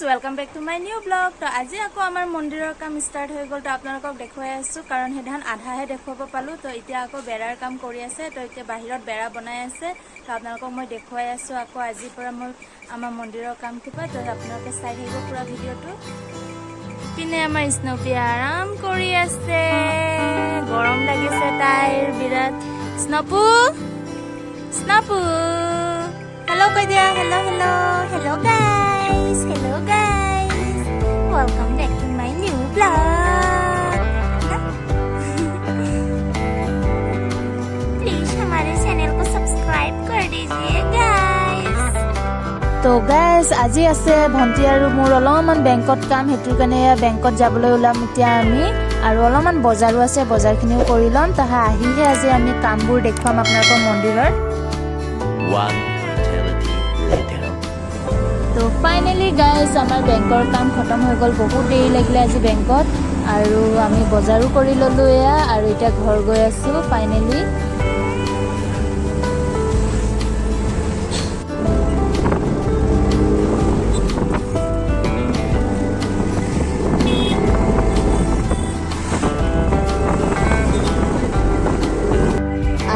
Welcome back to my new blog. तो आज आको आमार मंदिर काम स्टार्ट हो गल। तो आपनालोকক देखुवाई आसो कारण हेधान आधाहे देखुवाब पालो। तो इतिया आको बेरार काम करि आछे। तो इतिया बाहिरत बेरा बनाई आछे। तो आपनालोকক मैं देखुवाई आसो आको आजि পৰা मोर आमार मंदिर काम किपा। तो आपनालोके चाइ थाकिब पुरा भिडिओটো। पिने आमार स्नोपी आराम करि आछे। गरम लागिसे ताइर बिराट। स्नोपू स्नोपू हेलो कह दिया। Hello hello hello guys. Hello guys, welcome back to my new blog. Please हमारे चैनल को सब्सक्राइब कर दीजिए गाइस। तो गाइस আজি আছে ভন্টি আৰু মোৰ অলপমান বেংকত কাম, হেতুৰ কাৰণে বেংকত যাবলৈ ওলাম এতিয়া আমি। আৰু অলপমান বজাৰো আছে, বজাৰখিনিও কৰি লম। তাহা আহিহে আজি আমি কামবোৰ দেখুৱাম আপোনালোকৰ মন্দিৰৰ। तो फाइनली गाइस आमार बेंकर काम खत्म हो गल। बहुत देरी लगिले आज बेंकत आरु आमी बजारो करि ललो या आरु इटा घर गय आसु फाइनली।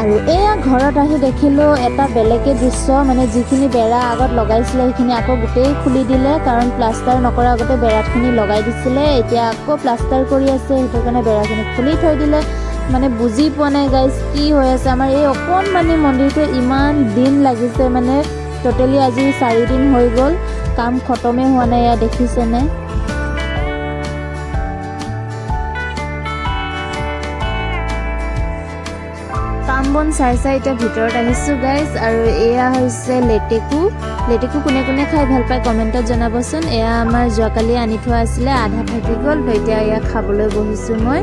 আৰু এয়া ঘৰত আহি দেখিলো এটা বেলেগে দৃশ্য, মানে যিখিনি বেৰা আগত লগাইছিলে সেইখিনি আকৌ গোটেই খুলি দিলে কাৰণ প্লাষ্টাৰ নকৰা আগতে বেৰাখিনি লগাই দিছিলে। এতিয়া আকৌ প্লাষ্টাৰ কৰি আছে, সেইটো কাৰণে বেৰাখিনি খুলি থৈ দিলে। মানে বুজি পোৱা নাই গাইজ কি হৈ আছে। আমাৰ এই অকণমানি মন্দিৰটো ইমান দিন লাগিছে, মানে টোটেলি আজি 4 দিন হৈ গ'ল, কাম খতমেই হোৱা নাই। এয়া দেখিছেনে? কাম বন চাই চাই এতিয়া ভিতৰত আহিছো গাইজ। আৰু এয়া হৈছে লেটেকু। লেটেকু কোনে কোনে খাই ভাল পায় কমেণ্টত জনাবচোন। এয়া আমাৰ যোৱাকালি আনি থোৱা আছিলে, আধা থাকি গ'ল। তো এতিয়া এয়া খাবলৈ বহিছো মই।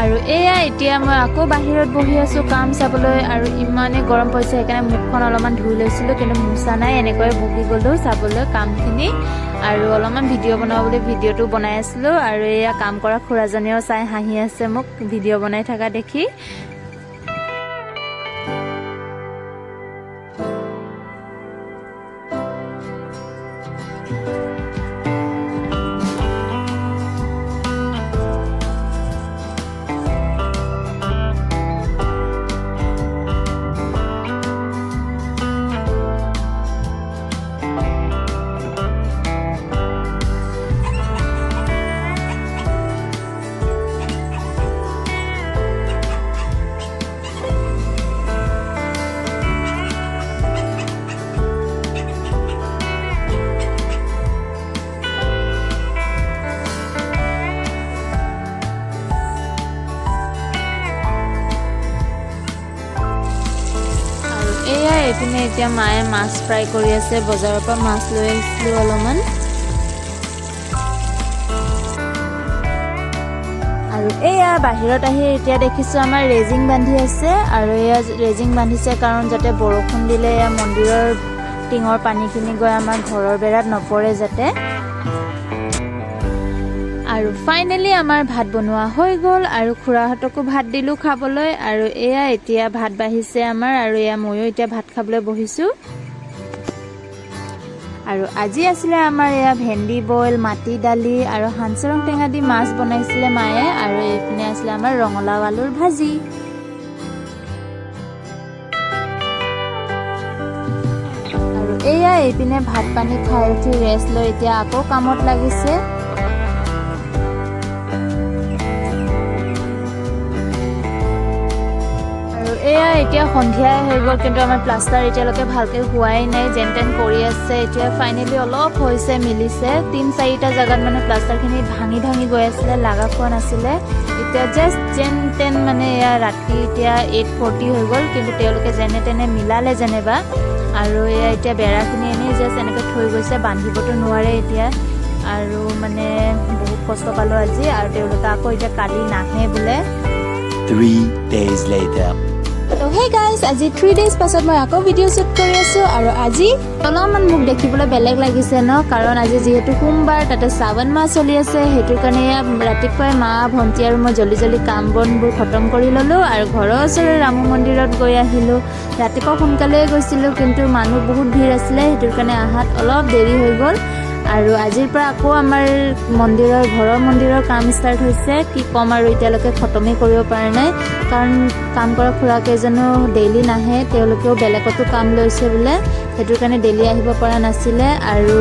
আৰু এয়া এতিয়া মই আকৌ বাহিৰত বহি আছো কাম চাবলৈ। আৰু ইমানে গৰম পৰিছে সেইকাৰণে মুখখন অলপমান ধুই লৈছিলো, কিন্তু মুছা নাই, এনেকৈ বহি গলো চাবলৈ কামখিনি। আৰু অলপমান ভিডিঅ' বনাব বুলি ভিডিঅ'টো বনাই আছিলো। আৰু এয়া কাম কৰা খুৰাজনীও চাই হাঁহি আছে মোক ভিডিঅ' বনাই থকা দেখি। এইপিনে এতিয়া মায়ে মাছ ফ্ৰাই কৰি আছে। বজাৰৰ পৰা মাছ লৈ আহিছিলো অলপমান। আৰু এয়া বাহিৰত আহি এতিয়া দেখিছো আমাৰ ৰেজিং বান্ধি আছে। আৰু এয়া ৰেজিং বান্ধিছে কাৰণ যাতে বৰষুণ দিলে এয়া মন্দিৰৰ টিঙৰ পানীখিনি গৈ আমাৰ ঘৰৰ বেৰাত নপৰে যাতে। আৰু ফাইনেলি আমাৰ ভাত বনোৱা হৈ গ'ল আৰু খুৰাহঁতকো ভাত দিলো খাবলৈ। আৰু এয়া এতিয়া ভাত বাঢ়িছে আমাৰ, আৰু এয়া ময়ো এতিয়া ভাত খাবলৈ বহিছো। আৰু আজি আছিলে আমাৰ এয়া ভেন্দি বইল, মাটি দালি আৰু হাঁচৰং টেঙা দি মাছ বনাইছিলে মায়ে। আৰু এইপিনে আছিলে আমাৰ ৰঙালাও আলুৰ ভাজি। আৰু এয়া এইপিনে ভাত পানী খাই উঠি ৰেষ্ট লৈ এতিয়া আকৌ কামত লাগিছে। এয়া এতিয়া সন্ধিয়াই হৈ গ'ল, কিন্তু আমাৰ প্লাষ্টাৰ এতিয়ালৈকে ভালকৈ হোৱাই নাই, যেন তেন কৰি আছে। এতিয়া ফাইনেলি অলপ হৈছে, মিলিছে। 3-4টা জেগাত মানে প্লাষ্টাৰখিনি ভাঙি ভাঙি গৈ আছিলে, লাগা খোৱা নাছিলে। এতিয়া জাষ্ট যেন তেন মানে এয়া ৰাতি এতিয়া 8:40 হৈ গ'ল, কিন্তু তেওঁলোকে যেনে তেনে মিলালে যেনিবা। আৰু এয়া এতিয়া বেৰাখিনি এনেই জাষ্ট এনেকৈ থৈ গৈছে, বান্ধিবতো নোৱাৰে এতিয়া। আৰু মানে বহুত কষ্ট পালোঁ আজি। আৰু তেওঁলোকে আকৌ এতিয়া কালি নাহে বোলে। 3 days later. তো Hey guys, আজি 3 days পাছত মই আকৌ ভিডিও শুট কৰি আছো আৰু আজি অলপমান মোক দেখিবলৈ বেলেগ লাগিছে ন কাৰণ আজি যেহেতু সোমবাৰ তাতে শ্ৰাৱণ মাহ চলি আছে হেতু কাৰণে ৰাতিপুৱাই মা ভন্টি আৰু মই জলদি কাম বনবোৰ খতম কৰি ললো আৰু ঘৰৰ ওচৰৰ ৰাম মন্দিৰত গৈ আহিলো ৰাতিপুৱা সোনকালে গৈছিলো কিন্তু মানুহ বহুত ভিৰ আছিল হেতু কাৰণে আহাত অলপ দেৰি হৈ গল আৰু আজিৰ পৰা আকৌ আমাৰ ঘৰৰ মন্দিৰৰ কাম ষ্টাৰ্ট হৈছে কি কম আৰু এতিয়ালৈকে খতমে কৰিব পৰা নাই কাৰণ কাম কৰা খুৰাকেজনো ডেইলি নাহে তেওঁলোকেও বেলেগতো কাম লৈছে বোলে হেতু কাৰণে ডেইলি আহিব পৰা নাছিলে আৰু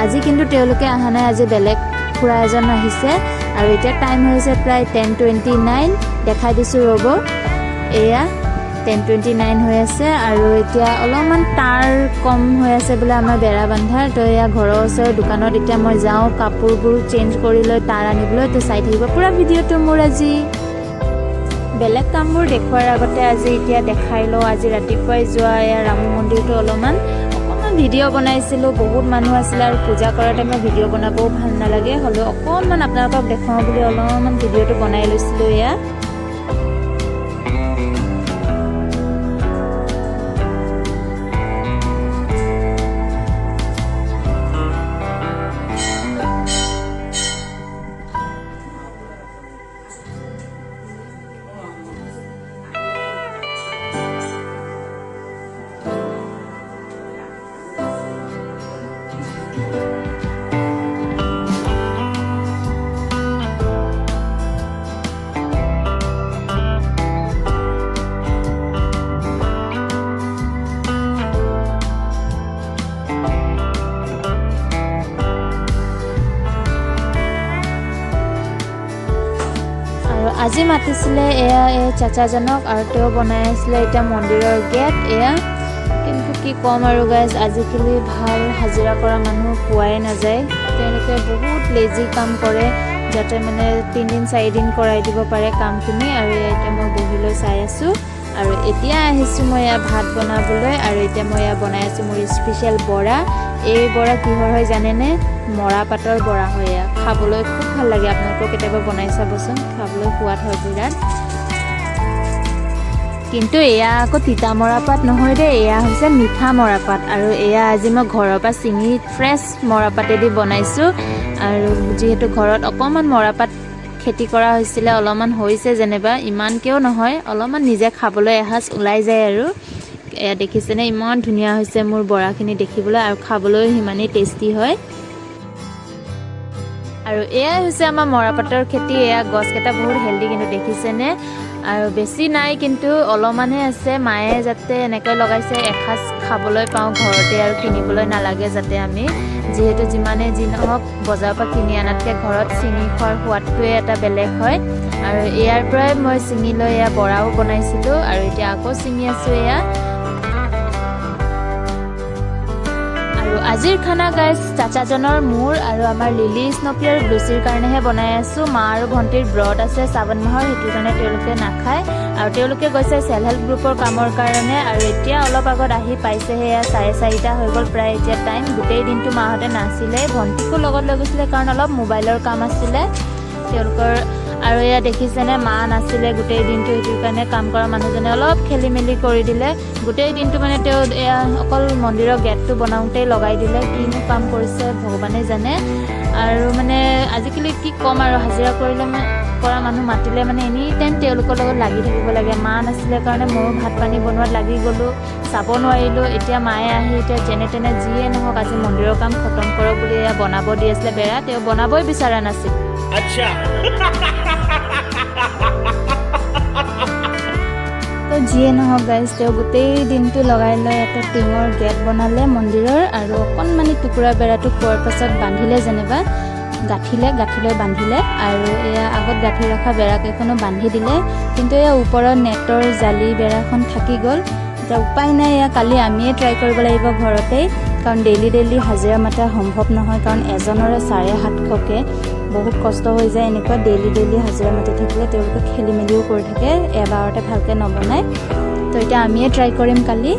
আজি কিন্তু তেওঁলোকে আহা নাই আজি বেলেগ খুৰা এজন আহিছে আৰু এতিয়া টাইম হৈছে প্ৰায় 10:29 দেখাই দিছো ৰব এয়া 10:29 হৈ আছে আৰু এতিয়া অলপমান টাৰ কম হৈ আছে বোলে আমাৰ বেৰা বান্ধাৰ তো এয়া ঘৰৰ ওচৰৰ দোকানত এতিয়া মই যাওঁ কাপোৰবোৰ চেঞ্জ কৰি লৈ টাৰ আনিবলৈ তো চাই থাকিব পুৰা ভিডিঅ'টো মোৰ আজি বেলেগ কামবোৰ দেখুৱাৰ আগতে আজি এতিয়া দেখাই লওঁ আজি ৰাতিপুৱাই যোৱা এয়া ৰাম মন্দিৰটো অকণমান ভিডিঅ' বনাইছিলোঁ বহুত মানুহ আছিল আৰু পূজা কৰাৰ টাইমত ভিডিঅ' বনাবও ভাল নালাগে হ'লেও অকণমান আপোনালোকক দেখুৱাওঁ বুলি অলপমান ভিডিঅ'টো বনাই লৈছিলোঁ এয়া আজি মাতিছিলে এয়া এই চাচাজনক আৰু তেওঁ বনাই আছিলে এতিয়া মন্দিৰৰ গেট এয়া কিন্তু কি কম আৰু গাইজ আজিকালি ভাল হাজিৰা কৰা মানুহ পোৱাই নাযায় তেওঁলোকে বহুত লেজি কাম কৰে যাতে মানে 3 দিন 4 দিন কৰাই দিব পাৰে কামখিনি আৰু এতিয়া মই বহি লৈ চাই আছো আৰু এতিয়া আহিছো মই এয়া ভাত বনাবলৈ আৰু এতিয়া মই এয়া বনাই আছো মোৰ স্পেচিয়েল বৰা এই বৰা কিহৰ হয় জানেনে মৰা পাতৰ বৰা হয় এয়া খাবলৈ খুব ভাল লাগে আপোনালোকে কেতিয়াবা বনাই চাবচোন খাবলৈ সোৱাদ হয় বিৰাট কিন্তু এয়া আকৌ তিতা মৰা পাত নহয় দে এয়া হৈছে মিঠা মৰা পাত আৰু এয়া আজি মই ঘৰৰ পৰা চিঙি ফ্ৰেছ মৰা পাতেদি বনাইছো আৰু যেহেতু ঘৰত অকণমান মৰা পাত খেতি কৰা হৈছিলে অলপমান হৈছে যেনিবা ইমানকেও নহয় অলপমান নিজে খাবলৈ এসাঁজ ওলাই যায় আৰু এয়া দেখিছেনে ইমান ধুনীয়া হৈছে মোৰ বৰাখিনি দেখিবলৈ আৰু খাবলৈ সিমানেই টেষ্টি হয় আৰু এয়া হৈছে আমাৰ মৰাপাতৰ খেতি এয়া গছকেইটা বহুত হেল্ডি কিন্তু দেখিছেনে আৰু বেছি নাই কিন্তু অলপমানহে আছে মায়ে যাতে এনেকৈ লগাইছে এসাঁজ খাবলৈ পাওঁ ঘৰতে আৰু কিনিবলৈ নালাগে যাতে আমি যিহেতু যিমানে যি নহওক বজাৰৰ পৰা কিনি আনাতকৈ ঘৰত ছিঙি খোৱাৰ সোৱাদটোৱে এটা বেলেগ হয় আৰু ইয়াৰ পৰাই মই ছিঙি লৈ এয়া বৰাও বনাইছিলোঁ আৰু এতিয়া আকৌ ছিঙি আছোঁ এয়া আজিৰ খানা গাইজ চাচাজনৰ মোৰ আৰু আমাৰ লিলি স্নপি আৰু ব্লুচিৰ কাৰণেহে বনাই আছোঁ মা আৰু ভণ্টিৰ ব্ৰত আছে শ্ৰাৱণ মাহৰ সেইটো কাৰণে তেওঁলোকে নাখায় আৰু তেওঁলোকে গৈছে চেল্ফ হেল্প গ্ৰুপৰ কামৰ কাৰণে আৰু এতিয়া অলপ আগত আহি পাইছেহে এয়া 4:30 হৈ গ'ল প্ৰায় এতিয়া টাইম গোটেই দিনটো মাহঁতে নাছিলে ভণ্টিকো লগত লৈ গৈছিলে কাৰণ অলপ মোবাইলৰ কাম আছিলে তেওঁলোকৰ আৰু এয়া দেখিছেনে মা নাছিলে গোটেই দিনটো সেইটো কাৰণে কাম কৰা মানুহজনে অলপ খেলি মেলি কৰি দিলে গোটেই দিনটো মানে তেওঁ এয়া অকল মন্দিৰৰ গেটটো বনাওঁতেই লগাই দিলে কিনো কাম কৰিছে ভগৱানে জানে আৰু মানে আজিকালি কি ক'ম আৰু হাজিৰা কৰা মানুহ মাতিলে মানে এনি টাইম তেওঁলোকৰ লগত লাগি থাকিব লাগে মা নাছিলে কাৰণে ময়ো ভাত পানী বনোৱাত লাগি গ'লোঁ চাব নোৱাৰিলোঁ এতিয়া মায়ে আহি এতিয়া যেনে তেনে যিয়ে নহওক আজি মন্দিৰৰ কাম খতম কৰক বুলি এয়া বনাব দি আছিলে বেৰা তেওঁ বনাবই বিচৰা নাছিল আচ্ছা তো যিয়ে নহওক গাইজ তেওঁ গোটেই দিনটো লগাই লৈ এটা টিঙৰ গেট বনালে মন্দিৰৰ আৰু অকণমানি টুকুৰা বেৰাটো পোৱাৰ পাছত বান্ধিলে যেনিবা গাঁঠি লৈ বান্ধিলে আৰু এয়া আগত গাঁঠি ৰখা বেৰাকেইখনো বান্ধি দিলে কিন্তু এয়া ওপৰৰ নেটৰ জালি বেৰাখন থাকি গ'ল এতিয়া উপায় নাই এয়া কালি আমিয়ে ট্ৰাই কৰিব লাগিব ঘৰতেই কাৰণ ডেইলি হাজিৰা মাতা সম্ভৱ নহয় কাৰণ এজনৰে 750কে বহুত কষ্ট হৈ যায় এনেকুৱা ডেইলি হাজিৰা মাতি থাকিলে তেওঁলোকে খেলি মেলিও কৰি থাকে এবাৰতে ভালকৈ নবনায় তো এতিয়া আমিয়ে ট্ৰাই কৰিম কালি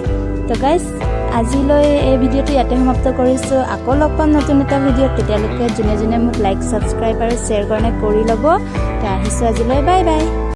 তো গাইজ আজিলৈ এই ভিডিঅ'টো ইয়াতে সমাপ্ত কৰিছোঁ আকৌ লগ পাম নতুন এটা ভিডিঅ'ত তেতিয়ালৈকে যোনে মোক লাইক ছাবস্ক্ৰাইব আৰু শ্বেয়াৰ কৰি ল'ব তো আহিছোঁ আজিলৈ বাই বাই